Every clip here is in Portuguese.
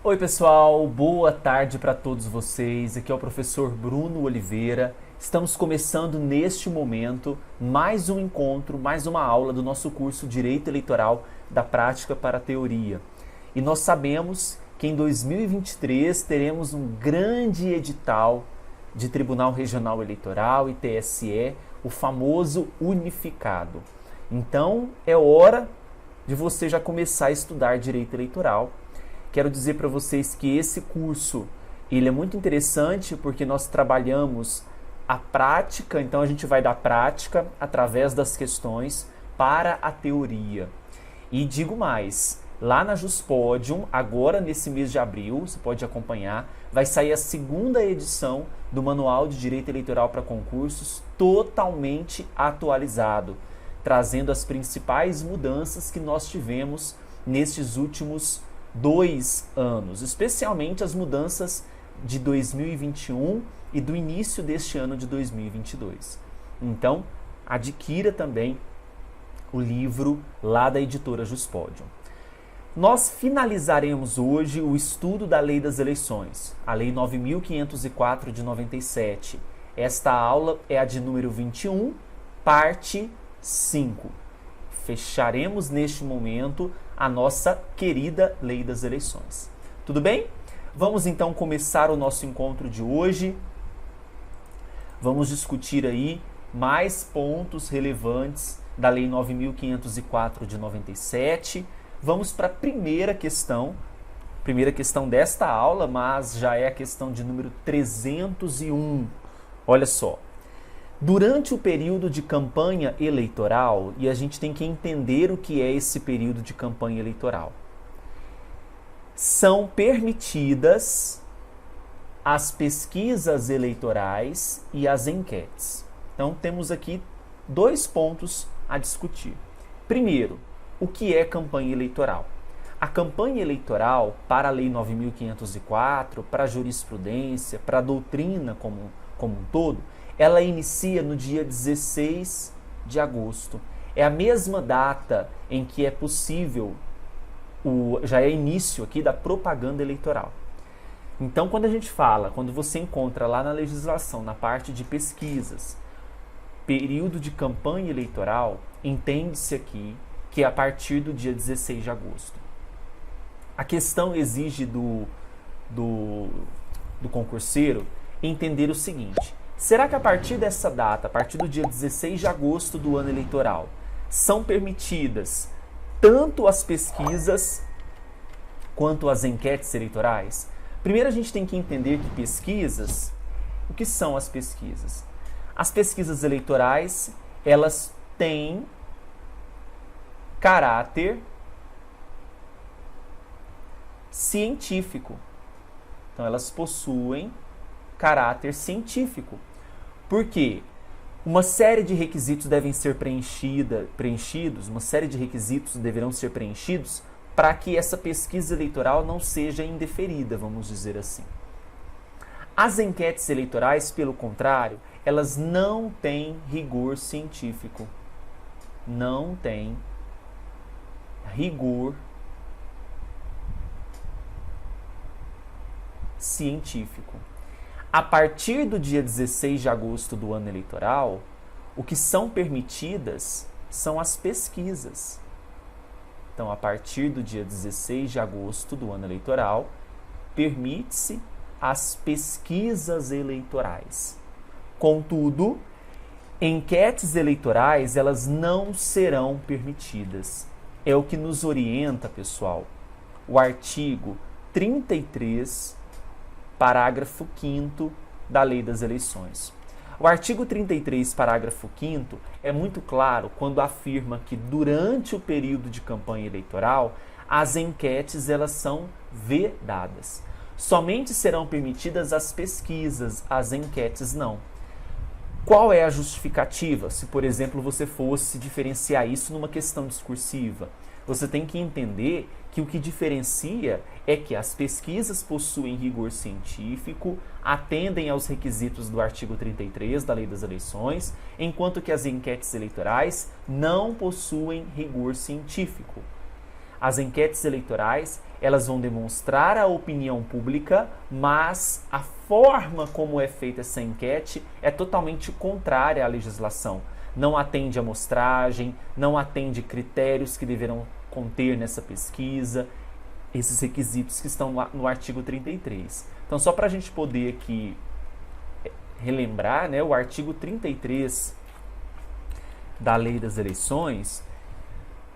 Oi pessoal, boa tarde para todos vocês. Aqui é o professor Bruno Oliveira. Estamos começando neste momento mais um encontro, mais uma aula do nosso curso Direito Eleitoral da Prática para a Teoria. E nós sabemos que em 2023 teremos um grande edital de Tribunal Regional Eleitoral e TSE, o famoso unificado. Então é hora de você já começar a estudar Direito Eleitoral. Quero dizer para vocês que esse curso ele é muito interessante porque nós trabalhamos a prática, então a gente vai da prática através das questões para a teoria. E digo mais, lá na Juspodium, agora nesse mês de abril, você pode acompanhar, vai sair a segunda edição do Manual de Direito Eleitoral para Concursos totalmente atualizado, trazendo as principais mudanças que nós tivemos nestes últimos 2 anos, especialmente as mudanças de 2021 e do início deste ano de 2022. Então, adquira também o livro lá da editora Juspodium. Nós finalizaremos hoje o estudo da Lei das Eleições, a Lei 9.504 de 97. Esta aula é a de número 21, parte 5. Fecharemos neste momento a nossa querida Lei das Eleições. Tudo bem? Vamos então começar o nosso encontro de hoje. Vamos discutir aí mais pontos relevantes da Lei 9.504 de 97. Vamos para a primeira questão desta aula, mas já é a questão de número 301. Olha só. Durante o período de campanha eleitoral, e a gente tem que entender o que é esse período de campanha eleitoral, são permitidas as pesquisas eleitorais e as enquetes. Então, temos aqui 2 pontos a discutir. Primeiro, o que é campanha eleitoral? A campanha eleitoral, para a Lei 9.504, para a jurisprudência, para a doutrina como um todo, ela inicia no dia 16 de agosto. É a mesma data em que é possível, já é início aqui da propaganda eleitoral. Então, quando você encontra lá na legislação, na parte de pesquisas, período de campanha eleitoral, entende-se aqui que é a partir do dia 16 de agosto. A questão exige do concurseiro entender o seguinte: será que a partir dessa data, a partir do dia 16 de agosto do ano eleitoral, são permitidas tanto as pesquisas quanto as enquetes eleitorais? Primeiro a gente tem que entender que pesquisas, o que são as pesquisas? As pesquisas eleitorais, elas têm caráter científico. Então elas possuem caráter científico. Por quê? Uma série de requisitos devem ser preenchidos, uma série de requisitos deverão ser preenchidos para que essa pesquisa eleitoral não seja indeferida, vamos dizer assim. As enquetes eleitorais, pelo contrário, elas não têm rigor científico. Não têm rigor científico. A partir do dia 16 de agosto do ano eleitoral, o que são permitidas são as pesquisas. Então, a partir do dia 16 de agosto do ano eleitoral, permite-se as pesquisas eleitorais. Contudo, enquetes eleitorais, elas não serão permitidas. É o que nos orienta, pessoal, o artigo 33, parágrafo 5º da Lei das Eleições. O artigo 33, parágrafo 5º, é muito claro quando afirma que durante o período de campanha eleitoral, as enquetes elas são vedadas. Somente serão permitidas as pesquisas, as enquetes não. Qual é a justificativa? Se, por exemplo, você fosse diferenciar isso numa questão discursiva, você tem que entender que o que diferencia é que as pesquisas possuem rigor científico, atendem aos requisitos do artigo 33 da Lei das Eleições, enquanto que as enquetes eleitorais não possuem rigor científico. As enquetes eleitorais, elas vão demonstrar a opinião pública, mas a forma como é feita essa enquete é totalmente contrária à legislação. Não atende a amostragem, não atende critérios que deverão conter nessa pesquisa, esses requisitos que estão no artigo 33. Então, só para a gente poder aqui relembrar, né, o artigo 33 da Lei das Eleições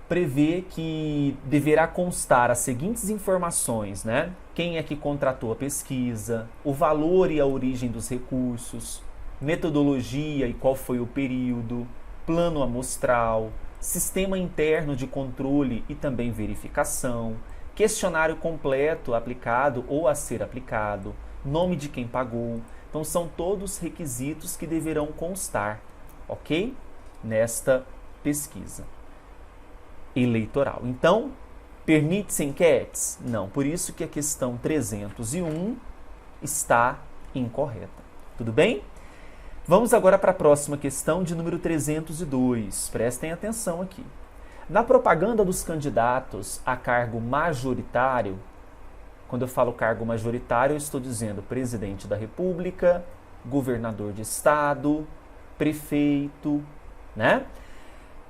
prevê que deverá constar as seguintes informações, né? Quem é que contratou a pesquisa, o valor e a origem dos recursos, metodologia e qual foi o período, plano amostral, sistema interno de controle e também verificação, questionário completo aplicado ou a ser aplicado, nome de quem pagou. Então, são todos requisitos que deverão constar, ok? Nesta pesquisa eleitoral. Então, permite-se enquetes? Não. Por isso que a questão 301 está incorreta. Tudo bem? Vamos agora para a próxima questão de número 302. Prestem atenção aqui. Na propaganda dos candidatos a cargo majoritário, quando eu falo cargo majoritário, eu estou dizendo presidente da República, governador de estado, prefeito, né?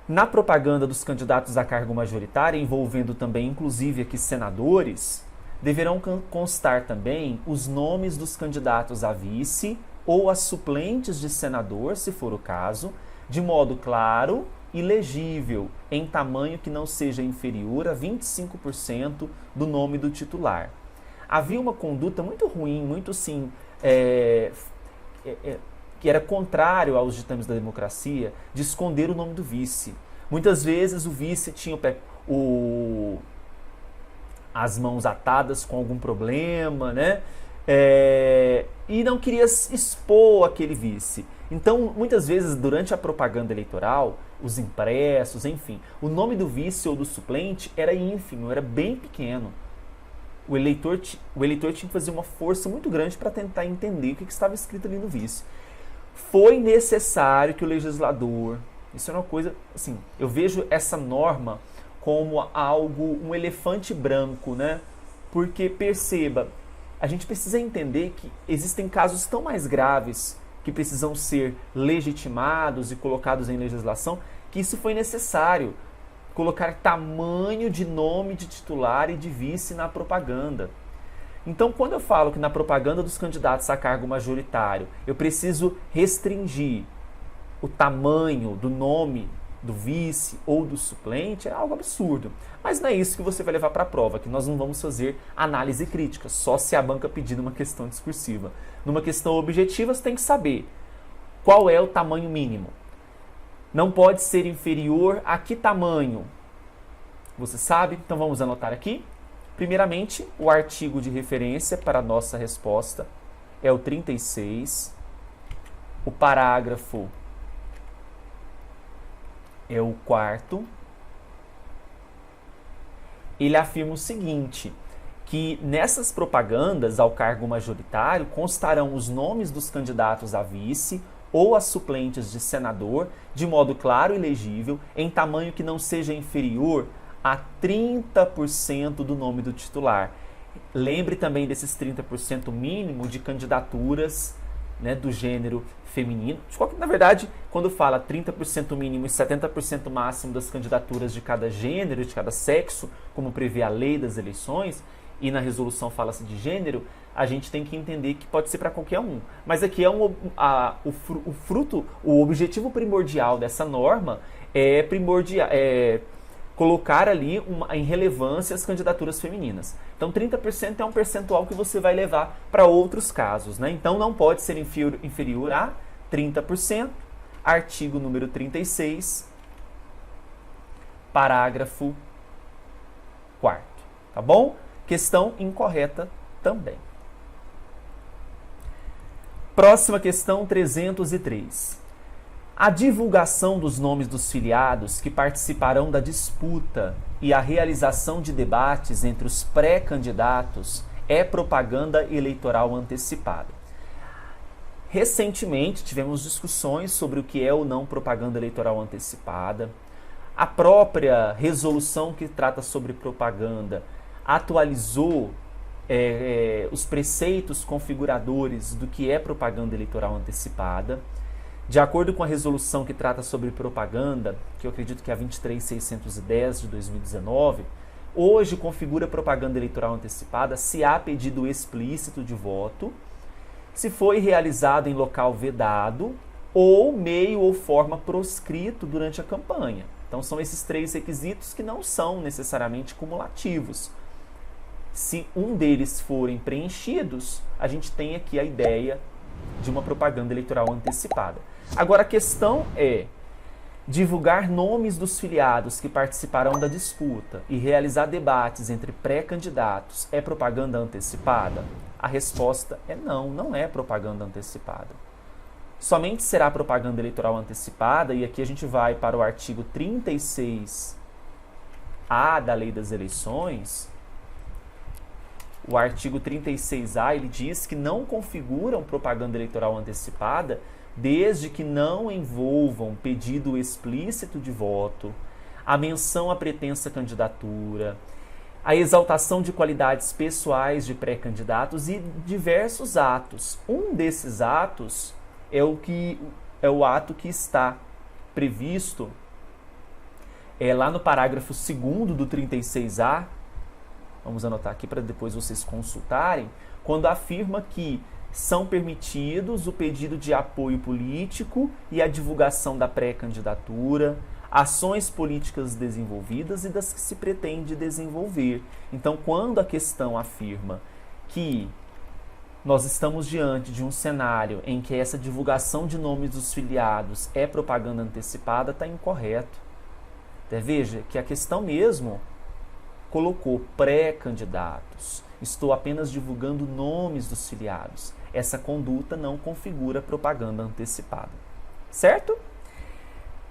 Na propaganda dos candidatos a cargo majoritário, envolvendo também, inclusive, aqui senadores, deverão constar também os nomes dos candidatos a vice ou a suplentes de senador, se for o caso, de modo claro e legível, em tamanho que não seja inferior a 25% do nome do titular. Havia uma conduta muito ruim, muito sim, que era contrário aos ditames da democracia, de esconder o nome do vice. Muitas vezes o vice tinha as mãos atadas com algum problema, né? E não queria expor aquele vice. Então, muitas vezes, durante a propaganda eleitoral, os impressos, enfim, o nome do vice ou do suplente era ínfimo, era bem pequeno. O eleitor tinha que fazer uma força muito grande para tentar entender o que estava escrito ali no vice. Foi necessário que o legislador... Isso é uma coisa, assim, eu vejo essa norma como algo, um elefante branco, né? Porque, perceba, a gente precisa entender que existem casos tão mais graves que precisam ser legitimados e colocados em legislação, que isso foi necessário. Colocar tamanho de nome de titular e de vice na propaganda. Então, quando eu falo que na propaganda dos candidatos a cargo majoritário eu preciso restringir o tamanho do nome do vice ou do suplente, é algo absurdo. Mas não é isso que você vai levar para a prova, que nós não vamos fazer análise crítica, só se a banca pedir numa questão discursiva. Numa questão objetiva, você tem que saber qual é o tamanho mínimo. Não pode ser inferior a que tamanho? Você sabe? Então vamos anotar aqui. Primeiramente, o artigo de referência para a nossa resposta é o 36. O parágrafo é o 4º. Ele afirma o seguinte, que nessas propagandas ao cargo majoritário constarão os nomes dos candidatos a vice ou a suplentes de senador, de modo claro e legível, em tamanho que não seja inferior a 30% do nome do titular. Lembre também desses 30% mínimo de candidaturas, né, do gênero feminino. Na verdade, quando fala 30% mínimo e 70% máximo das candidaturas de cada gênero, de cada sexo, como prevê a lei das eleições, e na resolução fala-se de gênero, a gente tem que entender que pode ser para qualquer um. Mas aqui é o objetivo primordial dessa norma é colocar ali em relevância as candidaturas femininas. Então, 30% é um percentual que você vai levar para outros casos, né? Então, não pode ser inferior a 30%. Artigo número 36, parágrafo 4º. Tá bom? Questão incorreta também. Próxima questão, 303. A divulgação dos nomes dos filiados que participarão da disputa e a realização de debates entre os pré-candidatos é propaganda eleitoral antecipada. Recentemente tivemos discussões sobre o que é ou não propaganda eleitoral antecipada. A própria resolução que trata sobre propaganda atualizou os preceitos configuradores do que é propaganda eleitoral antecipada. De acordo com a resolução que trata sobre propaganda, que eu acredito que é a 23.610 de 2019, hoje configura propaganda eleitoral antecipada se há pedido explícito de voto, se foi realizado em local vedado ou meio ou forma proscrito durante a campanha. Então são esses 3 requisitos que não são necessariamente cumulativos. Se um deles forem preenchidos, a gente tem aqui a ideia de uma propaganda eleitoral antecipada. Agora a questão é: divulgar nomes dos filiados que participarão da disputa e realizar debates entre pré-candidatos é propaganda antecipada? A resposta é não, não é propaganda antecipada. Somente será propaganda eleitoral antecipada, e aqui a gente vai para o artigo 36A da Lei das Eleições. O artigo 36A, ele diz que não configuram propaganda eleitoral antecipada desde que não envolvam pedido explícito de voto, a menção à pretensa candidatura, a exaltação de qualidades pessoais de pré-candidatos e diversos atos. Um desses atos é o ato que está previsto lá no parágrafo 2º do 36A, vamos anotar aqui para depois vocês consultarem, quando afirma que são permitidos o pedido de apoio político e a divulgação da pré-candidatura, ações políticas desenvolvidas e das que se pretende desenvolver. Então, quando a questão afirma que nós estamos diante de um cenário em que essa divulgação de nomes dos filiados é propaganda antecipada, está incorreto. Veja que a questão mesmo colocou pré-candidatos. Estou apenas divulgando nomes dos filiados. Essa conduta não configura propaganda antecipada. Certo?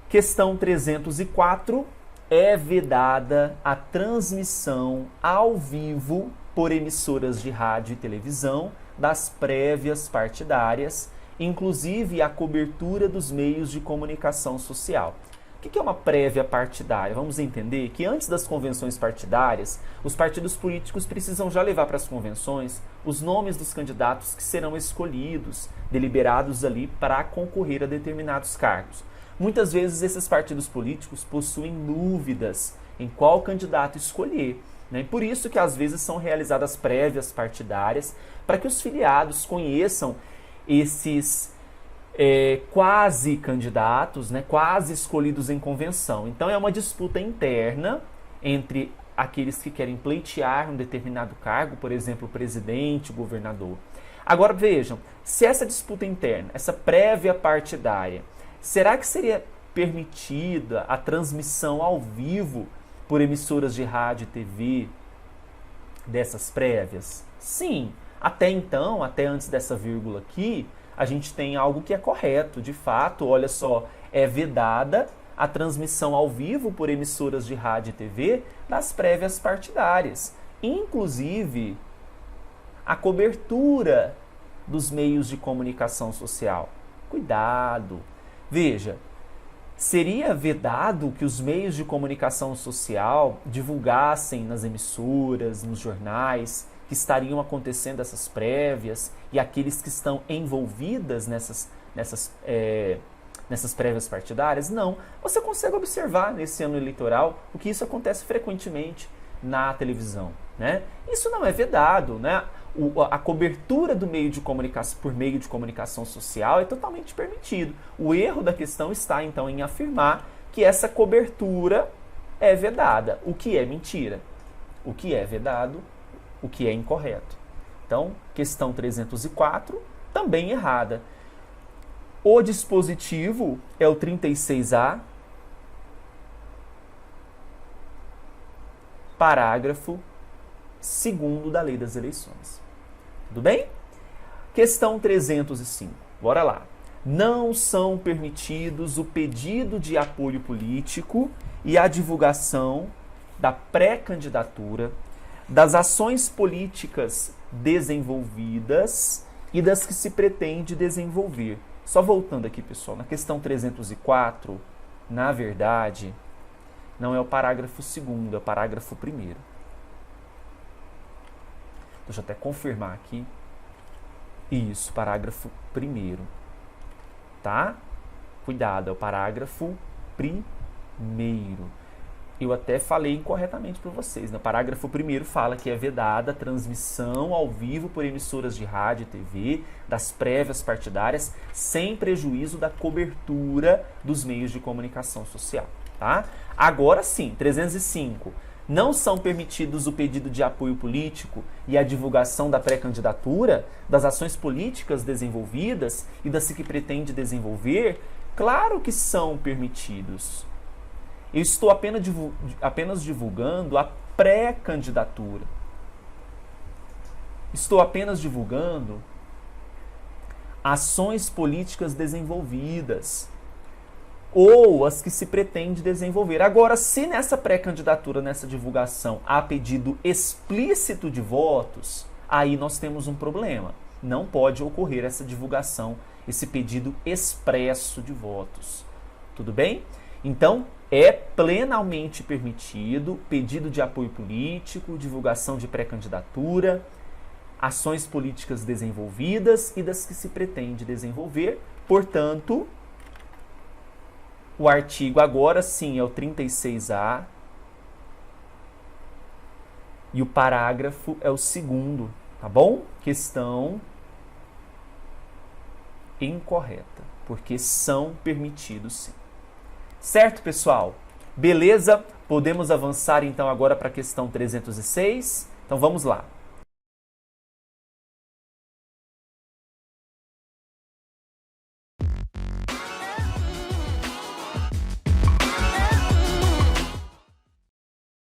Questão 304. É vedada a transmissão ao vivo por emissoras de rádio e televisão das prévias partidárias, inclusive a cobertura dos meios de comunicação social. O que é uma prévia partidária? Vamos entender que antes das convenções partidárias, os partidos políticos precisam já levar para as convenções os nomes dos candidatos que serão escolhidos, deliberados ali para concorrer a determinados cargos. Muitas vezes esses partidos políticos possuem dúvidas em qual candidato escolher, né? Por isso que às vezes são realizadas prévias partidárias para que os filiados conheçam esses quase candidatos, né, quase escolhidos em convenção. Então é uma disputa interna entre aqueles que querem pleitear um determinado cargo, por exemplo, o presidente, o governador. Agora vejam, se essa disputa interna, essa prévia partidária, será que seria permitida a transmissão ao vivo por emissoras de rádio e TV dessas prévias? Sim, até então, até antes dessa vírgula aqui, a gente tem algo que é correto. De fato, olha só, é vedada a transmissão ao vivo por emissoras de rádio e TV das prévias partidárias. Inclusive, a cobertura dos meios de comunicação social. Cuidado! Veja, seria vedado que os meios de comunicação social divulgassem nas emissoras, nos jornais, que estariam acontecendo essas prévias e aqueles que estão envolvidas nessas prévias partidárias? Não. Você consegue observar nesse ano eleitoral o que isso acontece frequentemente na televisão, né? Isso não é vedado, né? A cobertura do meio de comunicação por meio de comunicação social é totalmente permitido. O erro da questão está, então, em afirmar que essa cobertura é vedada, o que é mentira. O que é vedado, o que é incorreto. Então, questão 304, também errada. O dispositivo é o 36A, parágrafo 2º da Lei das Eleições. Tudo bem? Questão 305. Bora lá. Não são permitidos o pedido de apoio político e a divulgação da pré-candidatura, das ações políticas desenvolvidas e das que se pretende desenvolver. Só voltando aqui, pessoal, na questão 304, na verdade, Não é o parágrafo 2º, é o parágrafo 1º. Deixa eu até confirmar aqui. Isso, parágrafo 1º. Tá? Cuidado, é o parágrafo 1º. Eu até falei incorretamente para vocês. No parágrafo 1º fala que é vedada a transmissão ao vivo por emissoras de rádio e TV das prévias partidárias, sem prejuízo da cobertura dos meios de comunicação social. Tá? Agora sim, 305. Não são permitidos o pedido de apoio político e a divulgação da pré-candidatura, das ações políticas desenvolvidas e das que pretende desenvolver? Claro que são permitidos. Eu estou apenas divulgando a pré-candidatura. Estou apenas divulgando ações políticas desenvolvidas ou as que se pretende desenvolver. Agora, se nessa pré-candidatura, nessa divulgação, há pedido explícito de votos, aí nós temos um problema. Não pode ocorrer essa divulgação, esse pedido expresso de votos. Tudo bem? Então, é plenamente permitido pedido de apoio político, divulgação de pré-candidatura, ações políticas desenvolvidas e das que se pretende desenvolver. Portanto, o artigo agora sim é o 36A e o parágrafo é o 2º, tá bom? Questão incorreta, porque são permitidos sim. Certo, pessoal? Beleza? Podemos avançar então agora para a questão 306? Então vamos lá.